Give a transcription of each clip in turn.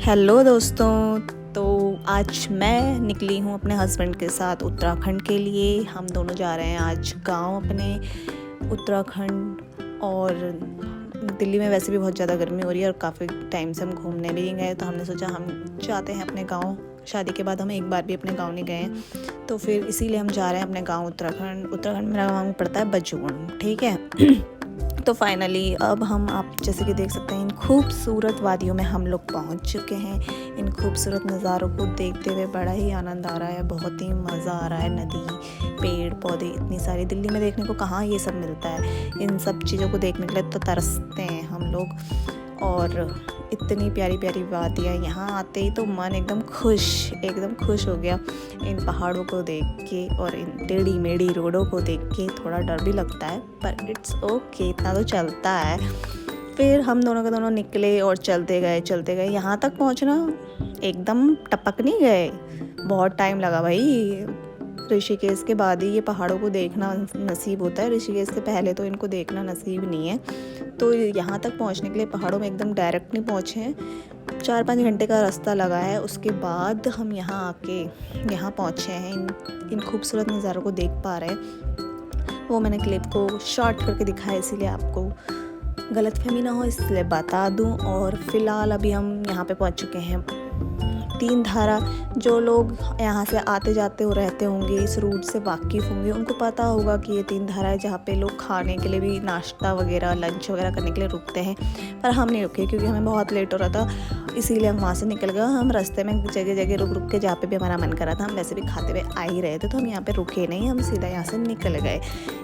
Hello दोस्तों। तो आज मैं निकली हूँ अपने हस्बैंड के साथ उत्तराखंड के लिए। हम दोनों जा रहे हैं आज गांव अपने उत्तराखंड। और दिल्ली में वैसे भी बहुत ज़्यादा गर्मी हो रही है और काफ़ी टाइम से हम घूमने भी नहीं गए, तो हमने सोचा हम जाते हैं अपने गांव। शादी के बाद हम एक बार भी अपने गांव नहीं गए हैं, तो फिर इसीलिए हम जा रहे हैं अपने गांव उत्तराखंड। मेरा गाँव पड़ता है बजून, ठीक है। तो फाइनली अब आप जैसे कि देख सकते हैं, इन खूबसूरत वादियों में हम लोग पहुंच चुके हैं। इन खूबसूरत नज़ारों को देखते हुए बड़ा ही आनंद आ रहा है, बहुत ही मज़ा आ रहा है। नदी, पेड़ पौधे इतनी सारी दिल्ली में देखने को कहाँ ये सब मिलता है। इन सब चीज़ों को देखने के लिए तो तरसते हैं हम लोग। और इतनी प्यारी प्यारी वादियाँ, यहाँ आते ही तो मन एकदम खुश हो गया। इन पहाड़ों को देख के और इन टेढ़ी मेढ़ी रोडों को देख के थोड़ा डर भी लगता है, पर इट्स ओके, इतना तो चलता है। फिर हम दोनों के दोनों निकले और चलते गए। यहाँ तक पहुँचना एकदम टपक नहीं गए, बहुत टाइम लगा भाई। ऋषिकेश के बाद ही ये पहाड़ों को देखना नसीब होता है, ऋषिकेश से पहले तो इनको देखना नसीब नहीं है। तो यहाँ तक पहुँचने के लिए पहाड़ों में एकदम डायरेक्ट नहीं पहुँचे हैं, 4-5 घंटे का रास्ता लगा है। उसके बाद हम यहाँ आके यहाँ पहुँचे हैं, इन खूबसूरत नज़ारों को देख पा रहे हैं। वो मैंने क्लिप को शॉर्ट करके दिखाया, इसीलिए आपको गलतफहमी ना हो इसलिए बता दूं। और फिलहाल अभी हम यहाँ पे पहुँच चुके हैं तीन धारा। जो लोग यहाँ से आते जाते हो रहते होंगे, इस रूट से वाकिफ़ होंगे, उनको पता होगा कि ये तीन धारा है जहाँ पे लोग खाने के लिए भी, नाश्ता वगैरह, लंच वगैरह करने के लिए रुकते हैं। पर हम नहीं रुके क्योंकि हमें बहुत लेट हो रहा था, इसीलिए हम वहाँ से निकल गए। हम रास्ते में जगह जगह रुक के जहाँ पे भी हमारा मन कर रहा था, हम वैसे भी खाते हुए आ ही रहे थे, तो हम यहाँ पे रुके नहीं, हम सीधा यहाँ से निकल गए।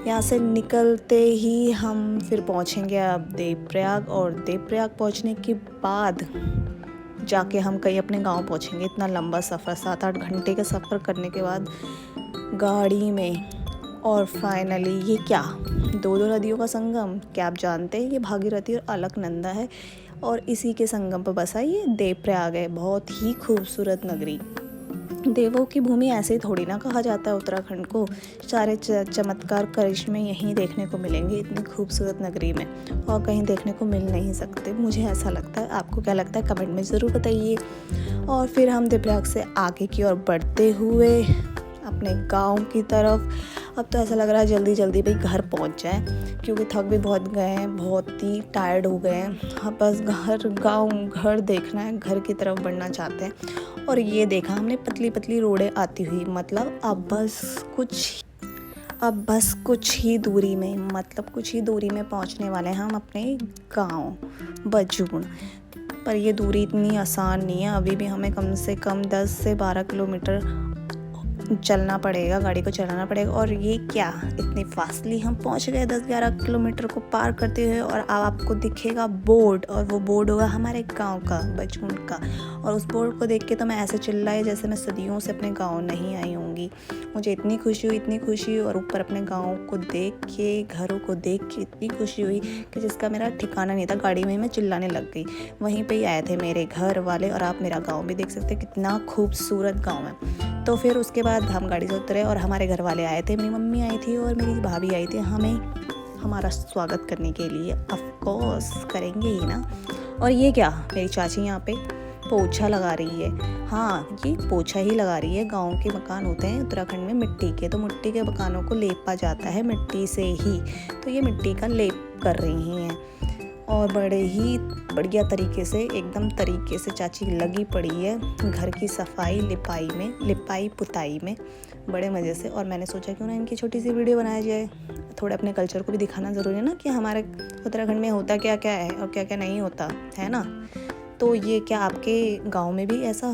यहाँ से निकलते ही हम फिर पहुँचेंगे अब देवप्रयाग, और देवप्रयाग पहुँचने के बाद जाके हम कहीं अपने गांव पहुँचेंगे। इतना लंबा सफ़र, 7-8 घंटे का सफ़र करने के बाद गाड़ी में। और फाइनली ये क्या, दो नदियों का संगम, क्या आप जानते हैं? ये भागीरथी और अलकनंदा है, और इसी के संगम पर बसा ये देवप्रयाग है। बहुत ही खूबसूरत नगरी, देवों की भूमि ऐसे ही थोड़ी ना कहा जाता है उत्तराखंड को। सारे चमत्कार करिश्मे यहीं देखने को मिलेंगे, इतनी खूबसूरत नगरी में, और कहीं देखने को मिल नहीं सकते, मुझे ऐसा लगता है। आपको क्या लगता है कमेंट में ज़रूर बताइए। और फिर हम देवप्रयाग से आगे की ओर बढ़ते हुए अपने गांव की तरफ। अब तो ऐसा लग रहा है जल्दी जल्दी भाई घर पहुंच जाए, क्योंकि थक भी बहुत गए हैं, बहुत ही टायर्ड हो गए हैं। हाँ, बस घर देखना है, घर की तरफ बढ़ना चाहते हैं। और ये देखा हमने पतली पतली रोडें आती हुई, मतलब अब बस कुछ ही दूरी में पहुंचने वाले हैं हम अपने गांव बजून। पर ये दूरी इतनी आसान नहीं है, अभी भी हमें कम से कम 10 से 12 किलोमीटर चलना पड़ेगा, गाड़ी को चलाना पड़ेगा। और ये क्या, इतनी फास्टली हम पहुंच गए 10-11 किलोमीटर को पार करते हुए। और अब आपको दिखेगा बोर्ड, और वो बोर्ड होगा हमारे गांव का, बजून का। और उस बोर्ड को देख के तो मैं ऐसे चिल्लाई जैसे मैं सदियों से अपने गांव नहीं आई होंगी। मुझे इतनी खुशी हुई, और ऊपर अपने गाँव को देख के, घरों को देख के इतनी खुशी हुई कि जिसका मेरा ठिकाना नहीं था। गाड़ी में मैं चिल्लाने लग गई। वहीं पर ही आए थे मेरे घर वाले, और आप मेरा गाँव भी देख सकते हैं, कितना खूबसूरत गाँव है। तो फिर उसके बाद हम गाड़ी से उतरे और हमारे घर वाले आए थे, मेरी मम्मी आई थी और मेरी भाभी आई थी हमारा स्वागत करने के लिए। ऑफ कोर्स करेंगे ही ना। और ये क्या, मेरी चाची यहाँ पे पोछा लगा रही है। हाँ, ये पोछा ही लगा रही है। गांव के मकान होते हैं उत्तराखंड में मिट्टी के, तो मिट्टी के मकानों को लेपा जाता है मिट्टी से ही, तो ये मिट्टी का लेप कर रही हैं। और बड़े ही बढ़िया एकदम तरीके से चाची लगी पड़ी है घर की सफाई लिपाई पुताई में, बड़े मज़े से। और मैंने सोचा क्यों ना इनकी छोटी सी वीडियो बनाया जाए, थोड़ा अपने कल्चर को भी दिखाना ज़रूरी है ना, कि हमारे उत्तराखंड में होता क्या क्या है और क्या क्या नहीं होता है ना। तो ये क्या आपके गांव में भी ऐसा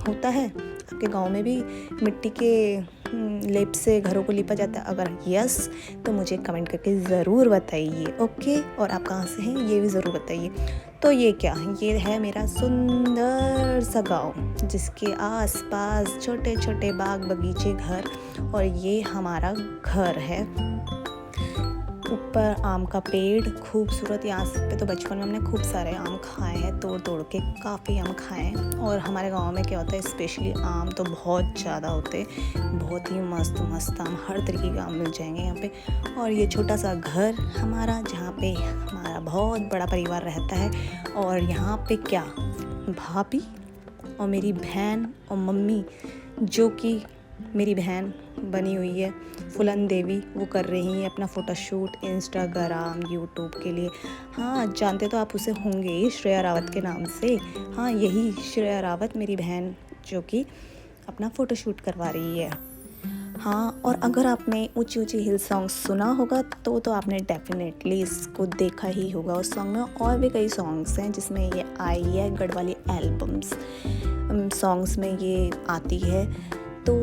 होता है? आपके गांव में भी मिट्टी के लेप से घरों को लिपा जाता है? अगर यस, तो मुझे कमेंट करके ज़रूर बताइए। ओके, और आप कहाँ से हैं ये भी ज़रूर बताइए। तो ये क्या, ये है मेरा सुंदर सा गांव, जिसके आसपास छोटे छोटे बाग बगीचे, घर, और ये हमारा घर है। ऊपर आम का पेड़ खूबसूरत, यहाँ पे तो बचपन में हमने खूब सारे आम खाए हैं, तोड़ के काफ़ी आम खाए हैं। और हमारे गांव में क्या होता है, स्पेशली आम तो बहुत ज़्यादा होते, बहुत ही मस्त आम, हर तरीके के आम मिल जाएंगे यहाँ पे। और ये छोटा सा घर हमारा, जहाँ पे हमारा बहुत बड़ा परिवार रहता है। और यहाँ पे क्या, भाभी और मेरी बहन और मम्मी, जो कि मेरी बहन बनी हुई है फुलन देवी, वो कर रही हैं अपना फ़ोटोशूट इंस्टाग्राम यूट्यूब के लिए। हाँ, जानते तो आप उसे होंगे श्रेया रावत के नाम से। हाँ, यही श्रेया रावत मेरी बहन, जो कि अपना फ़ोटोशूट करवा रही है। हाँ, और अगर आपने ऊंची ऊंची हिल सॉन्ग सुना होगा तो आपने डेफिनेटली इसको देखा ही होगा। उस सॉन्ग में और भी कई सॉन्ग्स हैं जिसमें ये आई है, गढ़वाली एल्बम्स सॉन्ग्स में ये आती है, तो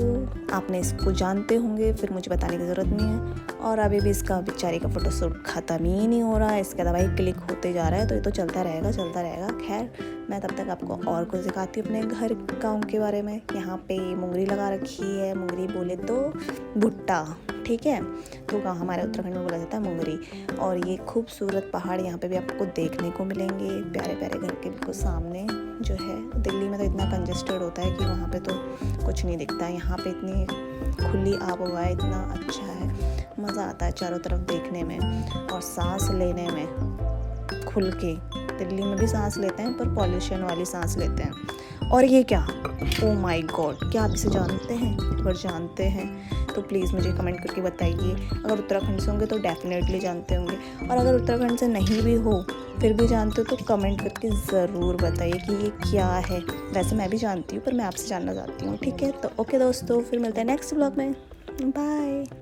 आपने इसको जानते होंगे, फिर मुझे बताने की ज़रूरत नहीं है। और अभी भी इसका बेचारी का फ़ोटोशूट ख़त्म ही नहीं हो रहा है, इसका दवाई क्लिक होते जा रहा है, तो ये तो चलता रहेगा। खैर, मैं तब तक आपको और कुछ दिखाती हूँ अपने घर गाँव के बारे में। यहाँ पे मुंगरी लगा रखी है, मुंगरी बोले तो भुट्टा, ठीक है, तो गाँव हमारे उत्तराखंड में बोला जाता है मुंगरी। और ये खूबसूरत पहाड़ यहाँ पे भी आपको देखने को मिलेंगे, प्यारे प्यारे घर के बिल्कुल सामने जो है। दिल्ली में तो इतना कंजेस्टेड होता है कि वहाँ पे तो कुछ नहीं दिखता है, यहाँ पे इतनी खुली आब हवा है, इतना अच्छा है, मज़ा आता है चारों तरफ देखने में और सांस लेने में खुल के। दिल्ली में भी सांस लेते हैं पर पॉल्यूशन वाली सांस लेते हैं। और ये क्या, ओ माय गॉड, क्या आप इसे जानते हैं? अगर जानते हैं तो प्लीज़ मुझे कमेंट करके बताइए। अगर उत्तराखंड से होंगे तो डेफिनेटली जानते होंगे, और अगर उत्तराखंड से नहीं भी हो फिर भी जानते हो तो कमेंट करके ज़रूर बताइए कि ये क्या है। वैसे मैं भी जानती हूँ पर मैं आपसे जानना चाहती हूँ, ठीक है। तो ओके दोस्तों, फिर मिलते हैं नेक्स्ट व्लॉग में, बाय।